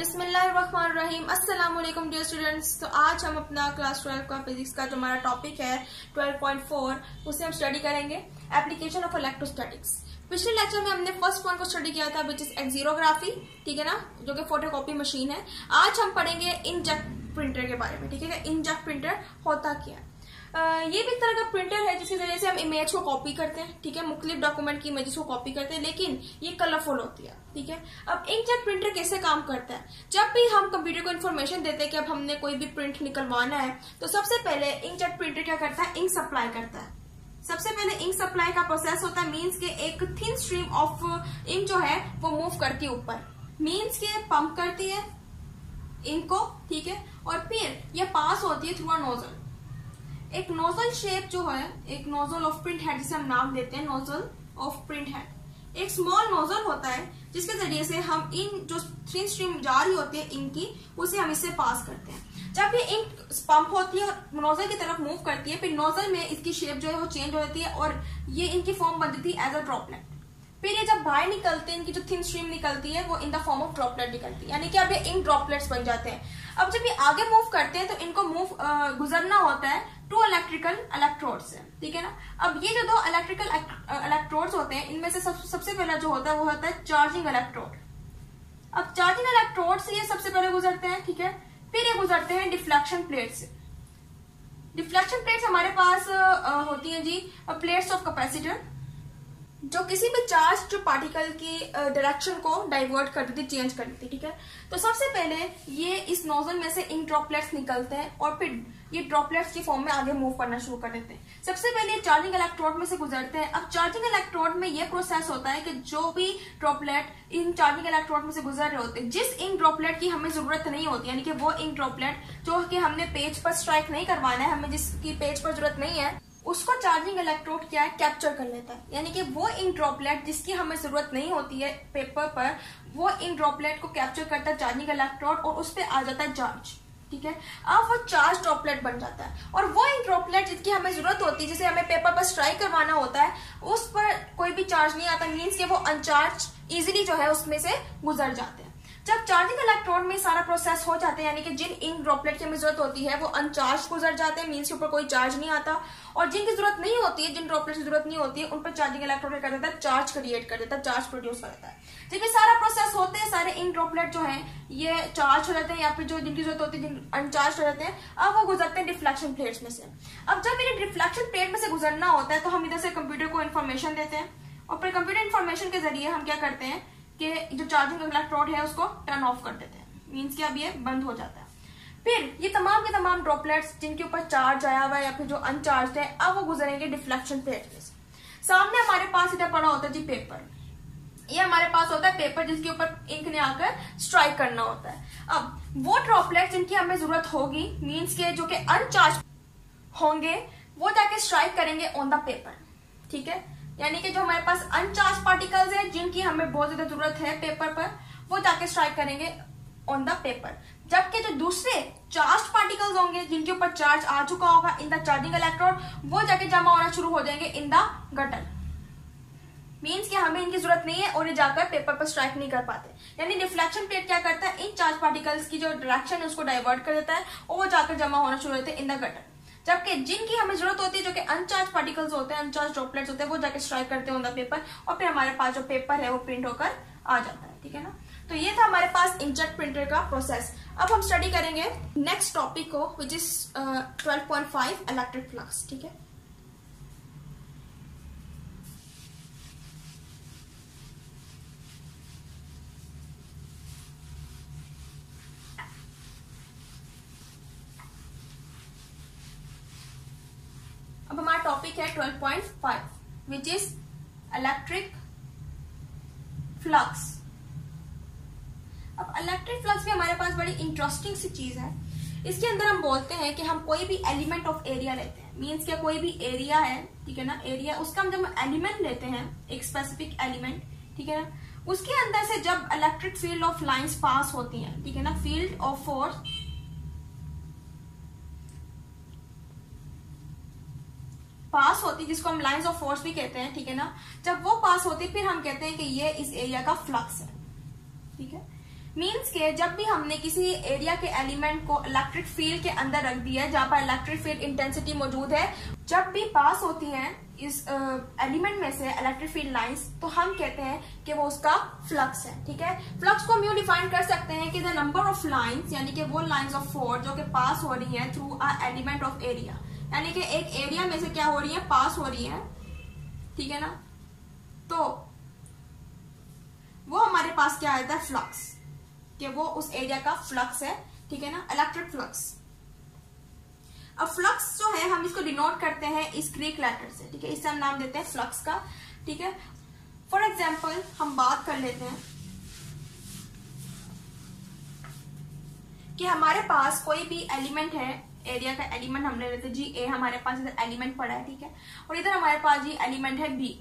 बिस्मिल्लाहिर्रहमानिर्रहीम। अस्सलाम वालेकुम डियर स्टूडेंट्स। तो आज हम अपना क्लास 12 का फिजिक्स का जो हमारा टॉपिक है 12.4 उसे हम स्टडी करेंगे, एप्लीकेशन ऑफ इलेक्ट्रोस्टैटिक्स। पिछले लेक्चर में हमने फर्स्ट पॉइंट को स्टडी किया था विच इज एक्सिलोग्राफी, ठीक है ना, जो कि फोटोकॉपी मशीन है। आज हम पढ़ेंगे इंकजेट प्रिंटर के बारे में, ठीक है। इंकजेट प्रिंटर होता क्या है? ये भी एक तरह का प्रिंटर है जिसके जरिए से हम इमेज को कॉपी करते हैं, ठीक है, मुख्तलिफ डॉक्यूमेंट की इमेजेस को कॉपी करते हैं, लेकिन ये कलरफुल होती है, ठीक है। अब इंकजेट प्रिंटर कैसे काम करता है? जब भी हम कंप्यूटर को इन्फॉर्मेशन देते हैं कि अब हमने कोई भी प्रिंट निकलवाना है, तो सबसे पहले इंकजेट प्रिंटर क्या करता है? इंक सप्लाई करता है। सबसे पहले इंक सप्लाई का प्रोसेस होता है, मीन्स के एक थिन स्ट्रीम ऑफ इंक जो है वो मूव करती है ऊपर, मीन्स के पंप करती है इंक को, ठीक है, और फिर ये पास होती है थ्रू अ नोजल। एक नोजल शेप जो है, एक नोजल ऑफ प्रिंट हेड जिसे हम नाम देते हैं नोजल ऑफ प्रिंट हेड। एक स्मॉल नोजल होता है जिसके जरिए से हम इन जो थिन स्ट्रीम जा रही होती है इंक की, उसे हम इससे पास करते हैं। जब ये इंक पंप होती है और नोजल की तरफ मूव करती है, फिर नोजल में इसकी शेप जो है वो चेंज हो जाती है और ये इनकी फॉर्म बन जाती है एज अ ड्रॉपलेट। फिर ये जब बाहर निकलते हैं, इनकी जो थिन स्ट्रीम निकलती है वो in the form of droplet निकलती है, यानी कि अब ये इंक ड्रॉपलेट्स बन जाते हैं। अब जब ये आगे मूव करते हैं तो इनको गुजरना होता है टू इलेक्ट्रिकल इलेक्ट्रोड से, ठीक है ना। अब ये जो दो इलेक्ट्रिकल इलेक्ट्रोड्स होते हैं, इनमें से सबसे पहला जो होता है वो होता है चार्जिंग इलेक्ट्रोड। अब चार्जिंग इलेक्ट्रोड से ये सबसे पहले गुजरते हैं, ठीक है। फिर ये गुजरते हैं डिफ्लेक्शन प्लेट से। डिफ्लेक्शन प्लेट्स हमारे पास होती है जी प्लेट्स ऑफ कैपेसिटर, जो किसी भी चार्ज जो पार्टिकल की डायरेक्शन को डाइवर्ट कर देती, चेंज कर देती, ठीक है। तो सबसे पहले ये इस नोजल में से इंक ड्रॉपलेट्स निकलते हैं और फिर ये ड्रॉपलेट्स की फॉर्म में आगे मूव करना शुरू कर देते हैं। सबसे पहले ये चार्जिंग इलेक्ट्रोड में से गुजरते हैं। अब चार्जिंग इलेक्ट्रोड में ये प्रोसेस होता है कि जो भी ड्रॉपलेट इन चार्जिंग इलेक्ट्रोड में से गुजर रहे होते हैं, जिस इंक ड्रॉपलेट की हमें जरूरत नहीं होती, यानी कि वो इंक ड्रॉपलेट जो कि हमने पेज पर स्ट्राइक नहीं करवाना है, हमें जिसकी पेज पर जरूरत नहीं है, उसको चार्जिंग इलेक्ट्रोड क्या है, कैप्चर कर लेता है। यानी कि वो इंक ड्रॉपलेट जिसकी हमें जरूरत नहीं होती है पेपर पर, वो इंक ड्रॉपलेट को कैप्चर करता है चार्जिंग इलेक्ट्रोड और उस पर आ जाता है चार्ज, ठीक है। अब वो चार्ज ड्रॉपलेट बन जाता है और वो इंक ड्रॉपलेट जिसकी हमें जरूरत होती है, जिसे हमें पेपर पर स्ट्राइक करवाना होता है, उस पर कोई भी चार्ज नहीं आता, मीन्स के वो अनचार्ज इजीली जो है उसमें से गुजर जाते हैं। जब चार्जिंग इलेक्ट्रोड में सारा प्रोसेस हो जाता है, यानी कि जिन इंक ड्रॉपलेट की हमें जरूरत होती है वो अनचार्ज गुजर जाते हैं, मीन्स के ऊपर कोई चार्ज नहीं आता, और जिनकी जरूरत नहीं होती है, जिन ड्रॉपलेट की जरूरत नहीं होती है, उन पर चार्जिंग इलेक्ट्रोड कर देता है, चार्ज क्रिएट कर देता है, चार्ज प्रोड्यूस कर देता है। जब ये सारा प्रोसेस होते हैं, सारे इंक ड्रॉपलेट जो है ये चार्ज हो जाते हैं, या फिर जो जिनकी जरूरत होती है अनचार्ज हो जाते हैं, अब वो गुजरते हैं डिफ्लेक्शन प्लेट्स में से। अब जब इन्हें डिफ्लेक्शन प्लेट में से गुजरना होता है तो हम इधर से कंप्यूटर को इन्फॉर्मेशन देते हैं और फिर कंप्यूटर इन्फॉर्मेशन के जरिए हम क्या करते हैं कि जो चार्जिंग इलेक्ट्रोड है उसको टर्न ऑफ कर देते हैं, मीन्स कि अब ये बंद हो जाता है। फिर ये तमाम के तमाम ड्रॉपलेट्स जिनके ऊपर चार्ज आया हुआ है या फिर जो अनचार्ज है, अब वो गुजरेंगे डिफ्लेक्शन प्लेट में से। सामने हमारे पास इधर पड़ा होता है जी पेपर, ये हमारे पास होता है पेपर जिसके ऊपर इंक ने आकर स्ट्राइक करना होता है। अब वो ड्रॉपलेट्स जिनकी हमें जरूरत होगी, मीन्स के जो कि अनचार्ज होंगे, वो जाके स्ट्राइक करेंगे ऑन द पेपर, ठीक है। यानी कि जो हमारे पास अनचार्ज पार्टिकल्स है जिनकी हमें बहुत ज्यादा जरूरत है पेपर पर, वो जाके स्ट्राइक करेंगे ऑन द पेपर, जबकि जो दूसरे चार्ज पार्टिकल्स होंगे जिनके ऊपर चार्ज आ चुका होगा इन द चार्जिंग इलेक्ट्रोड, वो जाके जमा होना शुरू हो जाएंगे इन द गटर, मीन्स कि हमें इनकी जरूरत नहीं है और ये जाकर पेपर पर स्ट्राइक नहीं कर पाते। यानी डिफ्लेक्शन प्लेट क्या करता है, इन चार्ज पार्टिकल्स की जो डायरेक्शन है उसको डाइवर्ट कर देता है और वो जाकर जमा होना शुरू होते हैं इन द गटर, जबकि जिनकी हमें जरूरत होती है जो कि अनचार्ज पार्टिकल्स होते हैं, अनचार्ज ड्रॉपलेट्स होते हैं, वो जाके स्ट्राइक करते हैं ऑन द पेपर और फिर हमारे पास जो पेपर है वो प्रिंट होकर आ जाता है, ठीक है ना। तो ये था हमारे पास इंकजेट प्रिंटर का प्रोसेस। अब हम स्टडी करेंगे नेक्स्ट टॉपिक को विच इज 12.5 इलेक्ट्रिक फ्लक्स, ठीक है। अब हमारा टॉपिक है 12.5 विच इज इलेक्ट्रिक फ्लक्स। अब इलेक्ट्रिक फ्लक्स भी हमारे पास बड़ी इंटरेस्टिंग सी चीज है। इसके अंदर हम बोलते हैं कि हम कोई भी एलिमेंट ऑफ एरिया लेते हैं, मीन्स क्या कोई भी एरिया है, ठीक है ना, एरिया, उसका हम जब एलिमेंट लेते हैं, एक स्पेसिफिक एलिमेंट, ठीक है ना, उसके अंदर से जब electric field of lines pass होती हैं, ठीक है ना, फील्ड ऑफ फोर्स पास होती है, जिसको हम लाइंस ऑफ फोर्स भी कहते हैं, ठीक है ना, जब वो पास होती है फिर हम कहते हैं कि ये इस एरिया का फ्लक्स है, ठीक है। मीन्स के जब भी हमने किसी एरिया के एलिमेंट को इलेक्ट्रिक फील्ड के अंदर रख दिया है जहां पर इलेक्ट्रिक फील्ड इंटेंसिटी मौजूद है, जब भी पास होती हैं इस एलिमेंट में से इलेक्ट्रिक फील्ड लाइंस, तो हम कहते हैं कि वो उसका फ्लक्स है। ठीक है, फ्लक्स को हम यूं डिफाइन कर सकते हैं कि द नंबर ऑफ लाइंस, यानी कि वो लाइंस ऑफ फोर्स जो कि पास हो रही है through a element of area, यानी कि एक एरिया में से क्या हो रही है, पास हो रही है। ठीक है ना, तो वो हमारे पास क्या आता है, फ्लक्स, कि वो उस एरिया का फ्लक्स है। ठीक है ना, इलेक्ट्रिक फ्लक्स। अब फ्लक्स जो है हम इसको डिनोट करते हैं इस ग्रीक लेटर से। ठीक है, इससे हम नाम देते हैं फ्लक्स का। ठीक है, फॉर एग्जाम्पल हम बात कर लेते हैं कि हमारे पास कोई भी एलिमेंट है, एरिया का एलिमेंट हम ले लेते हैं जी ए, हमारे पास इधर एलिमेंट पड़ा है। ठीक है, और इधर हमारे पास जी एलिमेंट है बी।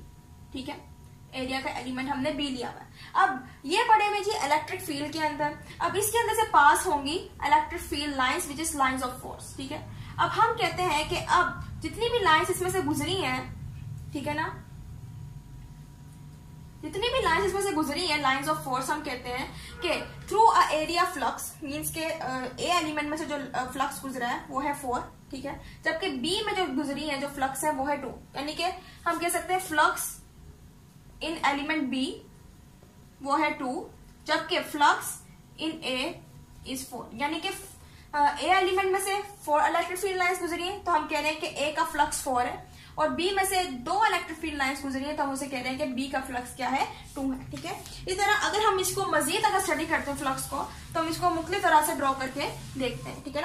ठीक है, एरिया का एलिमेंट हमने बी लिया हुआ है। अब ये पड़े हुए जी इलेक्ट्रिक फील्ड के अंदर। अब इसके अंदर से पास होंगी electric field lines which his lines of force. ठीक है, अब हम कहते हैं कि अब जितनी भी लाइंस इसमें से गुजरी हैं, ठीक है ना, जितनी भी लाइंस इसमें से गुजरी हैं लाइंस ऑफ फोर्स, हम कहते हैं कि through a area flux, means के ए एलिमेंट में से जो फ्लक्स गुजरा है वो है 4। ठीक है, जबकि बी में जो गुजरी है जो फ्लक्स है वो है 2, यानी कि हम कह सकते हैं फ्लक्स इन एलिमेंट बी वो है 2, जबकि फ्लक्स इन ए इज 4, यानी कि ए एलिमेंट में से 4 इलेक्ट्रिक फील्ड लाइंस गुजरी है तो हम कह रहे हैं कि ए का फ्लक्स 4 है, और बी में से 2 इलेक्ट्रिक फील्ड लाइंस गुजरी है तो हम उसे कह रहे हैं कि बी का फ्लक्स क्या है, 2 है। ठीक है, इस तरह अगर हम इसको मजीद अगर स्टडी करते हैं फ्लक्स को, तो हम इसको मुख्तलिफ तरह से ड्रॉ करके देखते हैं। ठीक है,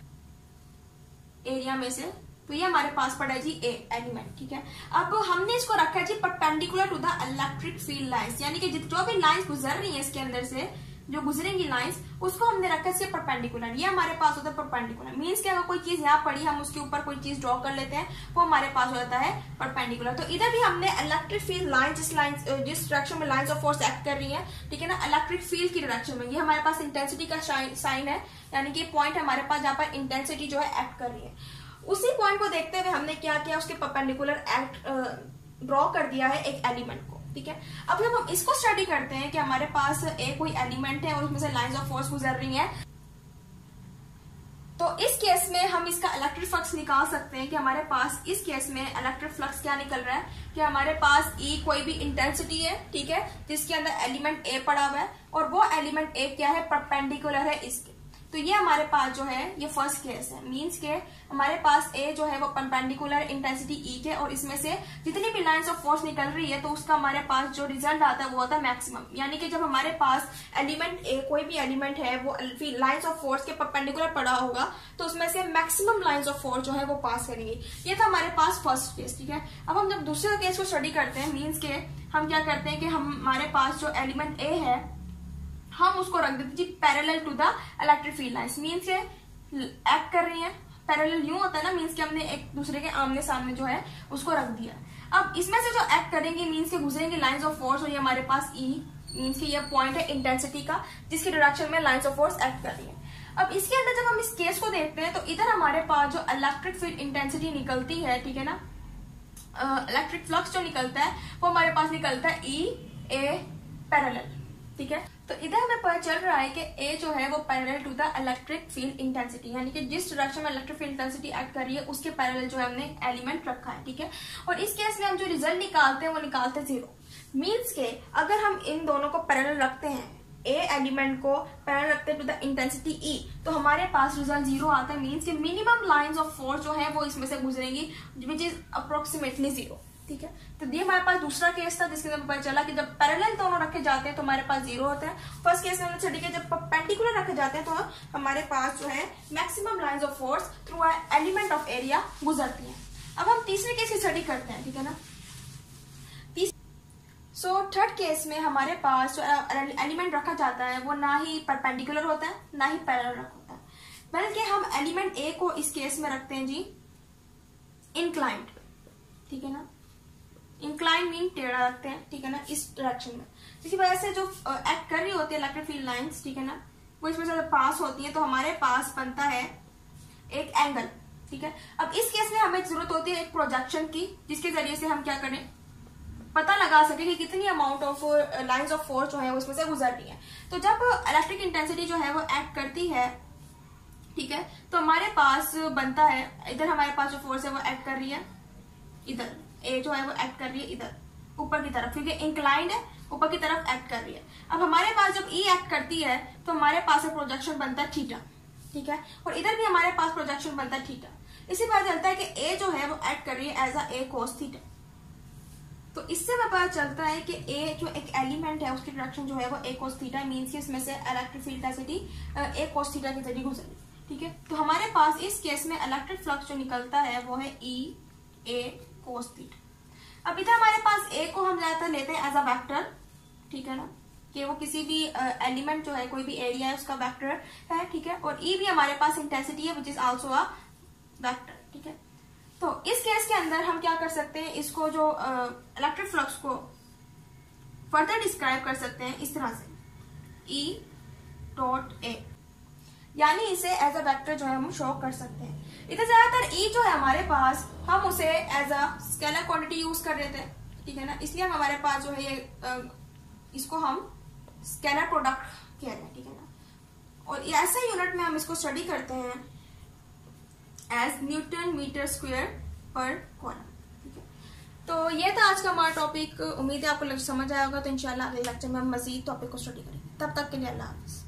एरिया में से तो ये हमारे पास पड़ा है जी ए एलिमेंट। ठीक है, अब हमने इसको रखा है जी perpendicular to the electric field lines, यानी कि जो भी लाइंस गुजर रही है इसके अंदर से, जो गुजरेंगी लाइंस, उसको हमने रखा है परपेंडिकुलर। ये हमारे पास होता है परपेंडिकुलर, मींस कि अगर कोई चीज यहाँ पड़ी हम उसके ऊपर कोई चीज ड्रॉ कर लेते हैं वो हमारे पास हो जाता है परपेंडिकुलर। तो इधर भी हमने इलेक्ट्रिक फील्ड लाइन जिस डायरेक्शन में लाइंस ऑफ फोर्स एक्ट कर रही है, ठीक है ना, इलेक्ट्रिक फील्ड की डायरेक्शन में, ये हमारे पास इंटेंसिटी का साइन है, यानी कि पॉइंट हमारे पास जहां पर इंटेंसिटी जो है एक्ट कर रही है। उसी पॉइंट को देखते हुए हमने क्या किया, उसके परपेंडिकुलर एक्ट ड्रॉ कर दिया है एक एलिमेंट को। ठीक है, अब जब हम इसको स्टडी करते हैं कि हमारे पास एक कोई एलिमेंट है और उसमें से लाइंस ऑफ फोर्स गुजर रही हैं, तो इस केस में हम इसका इलेक्ट्रिक फ्लक्स निकाल सकते हैं कि हमारे पास इस केस में इलेक्ट्रिक फ्लक्स क्या निकल रहा है कि हमारे पास ई कोई भी इंटेंसिटी है, ठीक है, जिसके अंदर एलिमेंट ए पड़ा हुआ है और वो एलिमेंट ए क्या है, परपेंडिकुलर है इसके। तो ये हमारे पास जो है ये फर्स्ट केस है, मींस के हमारे पास ए जो है वो परपेंडिकुलर इंटेंसिटी ई के, और इसमें से जितनी भी लाइंस ऑफ फोर्स निकल रही है तो उसका हमारे पास जो रिजल्ट आता है वो होता है मैक्सिमम, यानी कि जब हमारे पास एलिमेंट ए कोई भी एलिमेंट है वो लाइंस ऑफ फोर्स के परपेंडिकुलर पड़ा होगा तो उसमें से मैक्सिमम लाइंस ऑफ फोर्स जो है वो पास करेंगे। ये था हमारे पास फर्स्ट केस। ठीक है, अब हम जब दूसरे केस को स्टडी करते हैं, मीन्स के हम क्या करते हैं कि हमारे पास जो एलिमेंट ए है हम उसको रख देते जी parallel to the electric field lines, means के एक्ट कर रही है पैरेलल, यूं होता है ना, मीन्स के हमने एक दूसरे के आमने सामने जो है उसको रख दिया। अब इसमें से जो एक्ट करेंगे मीन्स के गुजरेंगे लाइंस ऑफ फोर्स, और ये हमारे पास ई मीन्स के ये पॉइंट है इंटेंसिटी का जिसकी डायरेक्शन में लाइंस ऑफ फोर्स एक्ट कर रही है। अब इसके अंदर जब हम इस केस को देखते हैं तो इधर हमारे पास जो इलेक्ट्रिक फील्ड इंटेंसिटी निकलती है, ठीक है ना, इलेक्ट्रिक फ्लक्स जो निकलता है वो हमारे पास निकलता है ई ए पैरेलल। ठीक है, तो इधर हमें पता चल रहा है कि ए जो है वो parallel to the electric field intensity, यानी कि जिस डायरेक्शन में इलेक्ट्रिक फील्ड इंटेंसिटी एक्ट कर रही है उसके पैरेलल जो है हमने एलिमेंट रखा है। ठीक है, और इस केस में हम जो रिजल्ट निकालते हैं वो निकालते हैं 0, मीन्स के अगर हम इन दोनों को पैरेलल रखते हैं, ए एलिमेंट को पैरेलल रखते हैं टू द इंटेंसिटी ई, तो हमारे पास रिजल्ट 0 आता है, मीन्स के मिनिमम लाइंस ऑफ फोर्स जो है वो इसमें से गुजरेंगी विच इज अप्रोक्सीमेटली 0। ठीक है, तो ये हमारे पास दूसरा केस था जिसके अंदर पता चला कि जब पैरेलल दोनों रखे जाते हैं तो हमारे पास 0 होता है। फर्स्ट केस में हमने स्टडी किया जब परपेंडिकुलर रखे जाते हैं तो हमारे पास जो है maximum lines of force through a element of area गुजरती है। अब हम तीसरे केस की स्टडी करते हैं। ठीक है ना, सो थर्ड केस में हमारे पास जो एलिमेंट रखा जाता है वो ना ही परपेंडिकुलर होता है ना ही पैरेलल होता है, बल्कि हम एलिमेंट ए को इस केस में रखते हैं जी इंक्लाइंड। ठीक है ना, इंक्लाइन मीन टेढ़ा रखते हैं, ठीक है ना, इस डायरेक्शन में, जिसकी वजह से जो एक्ट कर रही होती है इलेक्ट्रिक फील्ड लाइंस, ठीक है ना, वो इसमें से पास होती है तो हमारे पास बनता है एक एंगल। ठीक है, अब इस केस में हमें जरूरत होती है एक प्रोजेक्शन की, जिसके जरिए से हम क्या करें, पता लगा सके कि कितनी amount of lines of force जो है वो इसमें से गुजर रही है। तो जब इलेक्ट्रिक इंटेंसिटी जो है वो एक्ट करती है, ठीक है, तो हमारे पास बनता है, इधर हमारे पास जो फोर्स है वो एक्ट कर रही है, इधर ए जो है वो एक्ट कर रही है इधर ऊपर की तरफ, क्योंकि इंक्लाइंड है, ऊपर की तरफ एक्ट कर रही है। अब हमारे पास जब ई एक्ट करती है तो हमारे पास प्रोजेक्शन बनता है थीटा, ठीक है, और इधर भी हमारे पास प्रोजेक्शन बनता है थीटा। इसी बात चलता है कि ए जो है वो एक्ट कर रही है एज ए कोस थीटा। तो इससे हमें पता चलता है कि ए जो एक एलिमेंट है उसकी डायरेक्शन जो है वो ए कोस थीटा, मींस कि इसमें से इलेक्ट्रिक फील्ड डेंसिटी ए कोस थीटा के जरिए गुजरी, ठीक है। तो हमारे पास इस केस में इलेक्ट्रिक फ्लक्स जो निकलता है वो है ई ए कोस थीटा। अब इधर हमारे पास ए को हम ज्यादातर लेते हैं एज अ वेक्टर, ठीक है ना, कि वो किसी भी एलिमेंट जो है कोई भी एरिया है उसका वेक्टर है, ठीक है, और ई भी हमारे पास इंटेंसिटी है which is also a vector, ठीक है। तो इस केस के अंदर हम क्या कर सकते हैं, इसको जो इलेक्ट्रिक फ्लक्स को फर्दर डिस्क्राइब कर सकते हैं इस तरह से, ई डॉट ए, यानी इसे एज अ वेक्टर जो है हम शो कर सकते हैं। इधर ज्यादातर ई जो है हमारे पास हम उसे as a scalar quantity use कर रहे थे, ठीक है ना, इसलिए हमारे पास जो है ये इसको हम स्केलर प्रोडक्ट कह रहे हैं, ठीक है ना। और ऐसे यूनिट में हम इसको स्टडी करते हैं एज न्यूटन मीटर स्क्वायर पर कॉलम, ठीक है। तो ये था आज का हमारा टॉपिक। उम्मीद है आपको समझ आया होगा। तो इंशाल्लाह अगले लेक्चर में हम मजीद टॉपिक को स्टडी करेंगे। तब तक के लिए अल्लाह हाफिज।